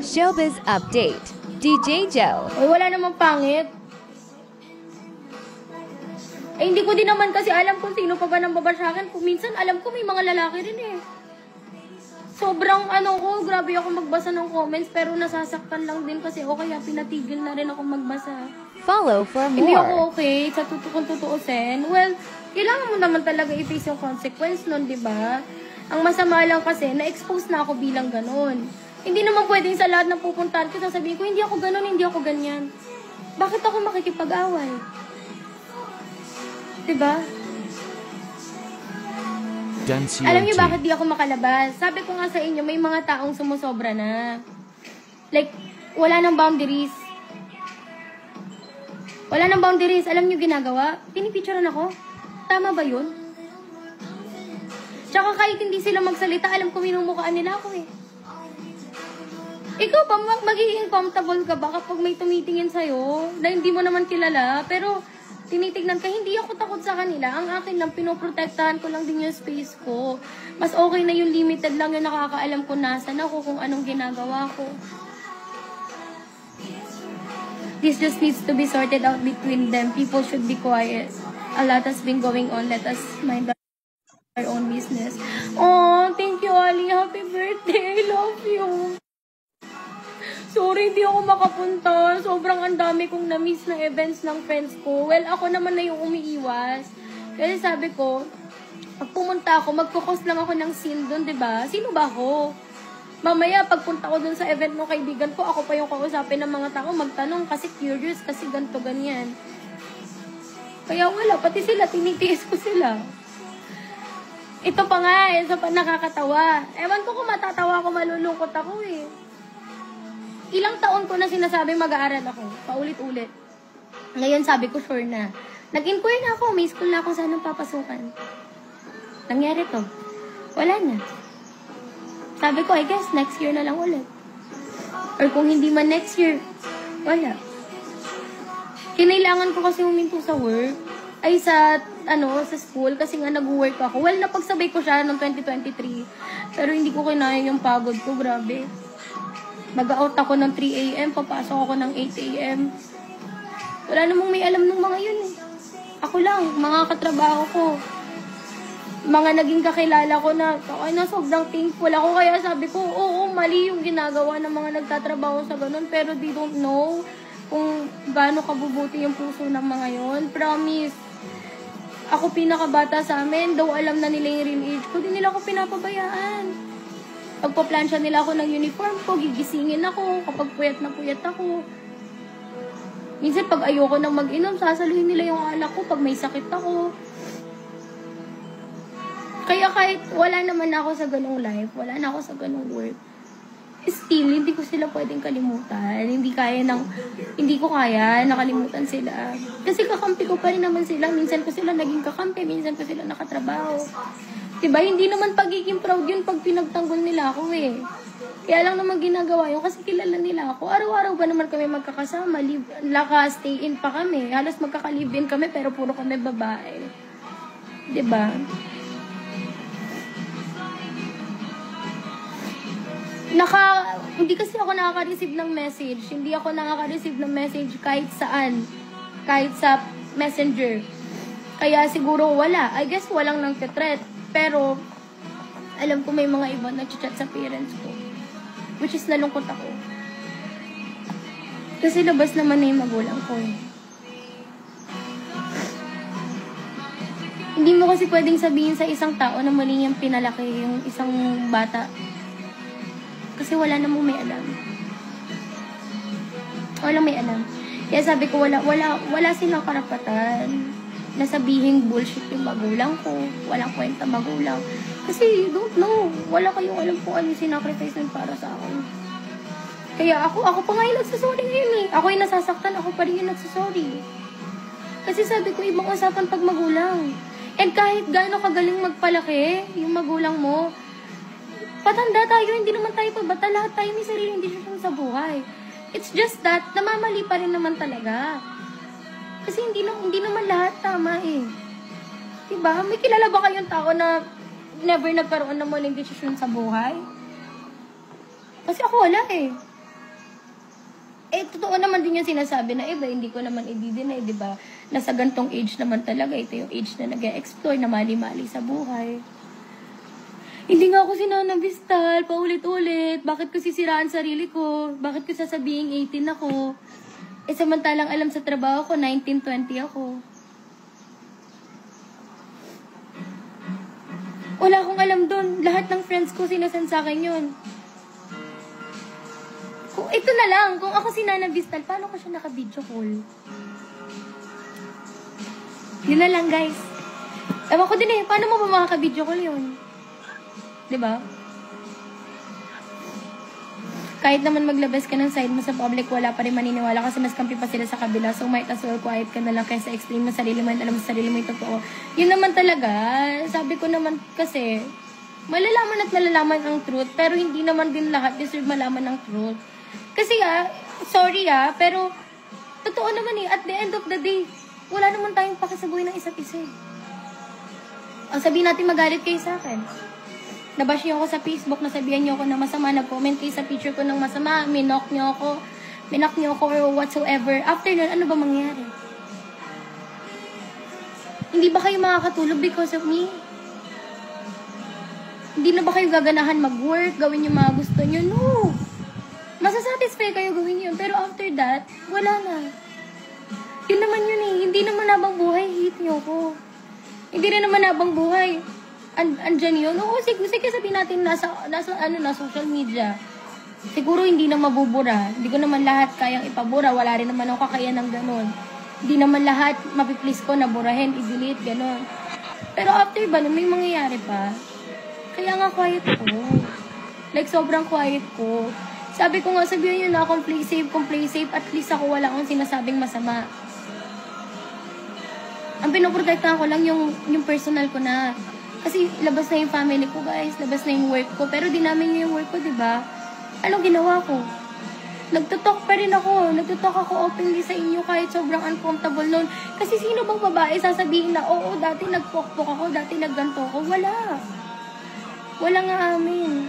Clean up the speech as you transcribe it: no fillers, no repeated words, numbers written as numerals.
Showbiz Update, DJ Joe. Ay, wala namang pangit. Eh, hindi ko din naman kasi alam kung sino pa ba nang baba sa akin. Kung minsan, alam ko may mga lalaki rin eh. Sobrang grabe ako magbasa ng comments, pero nasasaktan lang din kasi kaya pinatigil na rin ako magbasa. Follow for more. Hindi ako okay, kung tutuusin. Well, kailangan mo naman talaga i-face yung consequence nun, di ba? Ang masama lang kasi, na-expose na ako bilang ganun. Hindi naman pwedeng sa lahat ng pupuntahan ko, sasabihin ko, hindi ako ganun, hindi ako ganyan. Bakit ako makikipag-away? Diba? Alam niyo bakit di ako makalabas? Sabi ko nga sa inyo, may mga taong sumusobra na. Like, wala nang boundaries. Wala nang boundaries. Alam niyo ginagawa? Pinipicturean ako. Tama ba yun? Tsaka kahit hindi sila magsalita, alam ko minumukhaan nila ako eh. Ikaw ba, magiging comfortable ka ba kapag may tumitingin sa'yo na hindi mo naman kilala, pero tinitignan ka, hindi ako takot sa kanila. Ang akin lang, pinoprotektahan ko lang din yung space ko. Mas okay na yung limited lang yung nakakaalam ko nasan ako, kung anong ginagawa ko. This just needs to be sorted out between them. People should be quiet. A lot has been going on. Let us mind our own business. Oh, thank you, Ali. Happy birthday. I love you. Sorry, hindi ako makapunta. Sobrang ang dami kong na-miss na events ng friends ko. Well, ako naman na yung umiiwas. Kasi sabi ko, pag pumunta ako, magkukos lang ako ng scene doon, diba? Sino ba ako? Mamaya, pagpunta ko doon sa event ng kaibigan ko, ako pa yung kausapin ng mga tao, magtanong kasi curious, kasi ganito, ganyan. Kaya wala, pati sila, tinitiis ko sila. Ito pa nga, isa pa nakakatawa. Ewan ko kung matatawa ako, malulungkot ako eh. Ilang taon ko na sinasabing mag-aaral ako, paulit-ulit. Ngayon sabi ko, sure na. Nag-inquire na ako, may school na ako saan papasukan. Nangyari to. Wala na. Sabi ko, I guess, next year na lang ulit. Or kung hindi man next year, wala. Kinailangan ko kasi huminto sa work. Ay, sa school, kasi nga nag-work ako. Well, napagsabay ko siya noong 2023. Pero hindi ko kinaya yung pagod ko, grabe. Mag-out ako ng 3 a.m., papasok ako ng 8 a.m. Wala namang may alam ng mga yun eh. Ako lang, mga katrabaho ko. Mga naging kakilala ko na, sobrang thankful ako. Kaya sabi ko, oo, mali yung ginagawa ng mga nagtatrabaho sa ganun. Pero they don't know kung gaano kabubuti yung puso ng mga yun. Promise. Ako pinakabata sa amin, daw alam na nila yung real age ko, di nila ako pinapabayaan. Pagpa-plansya nila ako ng uniform ko, gigisingin ako, kapag puyat na puyat ako. Minsan pag ayoko nang mag-inom, sasaluhin nila yung alak ko pag may sakit ako. Kaya kahit wala naman ako sa ganung life, wala na ako sa ganung work, still, hindi ko sila pwedeng kalimutan. Hindi ko kaya nakalimutan sila. Kasi kakampi ko pa rin naman sila. Minsan ko sila naging kakampi, minsan ko sila nakatrabaho. Diba, hindi naman pagiging proud yun pag pinagtanggol nila ako eh. Kaya lang naman ginagawa yun kasi kilala nila ako. Araw-araw ba naman kami magkakasama? Stay in pa kami. Halos magkaka-live in kami pero puro kami babae. Diba? Hindi kasi ako nakaka-receive ng message. Hindi ako nakaka-receive ng message kahit saan. Kahit sa messenger. Kaya siguro wala. I guess walang nang threat. Pero, alam ko may mga iba nag-chat sa parents ko. Which is nalungkot ako. Kasi labas naman na yung magulang ko eh. Hindi mo kasi pwedeng sabihin sa isang tao na mali yung pinalaki yung isang bata. Kasi wala namang may alam. Walang may alam. Kaya sabi ko, wala silang karapatan na sabihin bullshit yung magulang ko. Walang kwenta magulang. Kasi you don't know. Wala kayong alam kung ano yung sinacrifice nun para sa akin. Kaya ako pa nga yung nagsasorry ngayon eh. Ako yung nasasaktan, ako pa rin yung nagsasorry. Kasi sabi ko, ibang usapan pag magulang. And kahit gaano kagaling magpalaki, yung magulang mo, patanda tayo, hindi naman tayo pabata. Lahat tayo may sariling desisyon sa buhay. It's just that, namamali pa rin naman talaga. Kasi hindi naman lahat tama eh. Diba? May kilala ba kayong tao na never nagkaroon ng maling desisyon sa buhay? Kasi ako wala eh. totoo naman din yung sinasabi na iba, hindi ko naman i-deny, di ba? Nasa gantong age naman talaga, ito yung age na nag-explore, na mali-mali sa buhay. Hindi nga ako sinanabistal, paulit-ulit. Bakit ko sisiraan sarili ko? Bakit ko sasabihin 18 ako? Eh, samantalang alam sa trabaho ko, 19, 20 ako. Wala akong alam doon. Lahat ng friends ko sinasend sa akin yun. Kung ito na lang, kung ako si Nana Bistal, paano ko siya naka-video call? Yun na lang, guys. Ewan ko din eh, paano mo ba makaka-video call yun? Diba? Kahit naman maglabas ka ng side mo sa public, wala pa rin maniniwala kasi mas kampi pa sila sa kabila. So, might as well quiet ka na lang kaysa explain mo sarili mo, alam mo sa sarili mo yung totoo. Yun naman talaga, sabi ko naman kasi, malalaman at malalaman ang truth, pero hindi naman din lahat deserve malaman ang truth. Kasi sorry pero totoo naman eh, at the end of the day, wala naman tayong pakisabuhay ng isa't isa. Sabihin natin magalit kayo sa akin. Nabash niyo ako sa Facebook, nasabihan niyo ako na masama, nag-comment kayo sa picture ko ng masama, minok niyo ako or whatsoever. After nun, ano ba mangyari? Hindi ba kayo makakatulog because of me? Hindi na ba kayo gaganahan mag-work, gawin yung mga gusto niyo? No! Masasatisfy kayo gawin yun. Pero after that, wala na. Yun naman yun eh. Hindi naman habang buhay, hate niyo ko. Hindi na naman habang buhay. Andyan yun. Oo, sige sabihin natin nasa social media. Siguro hindi na mabubura. Hindi ko naman lahat kayang ipabura. Wala rin naman ako kakayan ng ganun. Hindi naman lahat mapiplease ko na burahin, i-delete, ganun. Pero after ba, may mangyayari pa. Kaya nga quiet ko. Like, sobrang quiet ko. Sabi ko nga, sabihin nyo na akong play safe, at least ako wala akong sinasabing masama. Ang pinoprotektahan ko lang yung personal ko na. Kasi labas na yung family ko, guys. Labas na yung work ko. Pero di namin yung work ko, diba? Anong ginawa ko? Nagtutalk pa rin ako. Nagtutalk ako openly sa inyo kahit sobrang uncomfortable nun. Kasi sino bang babae sasabihin na, oo, dati nagpokpok ako, dati nagganto ako. Wala. Wala nga amin.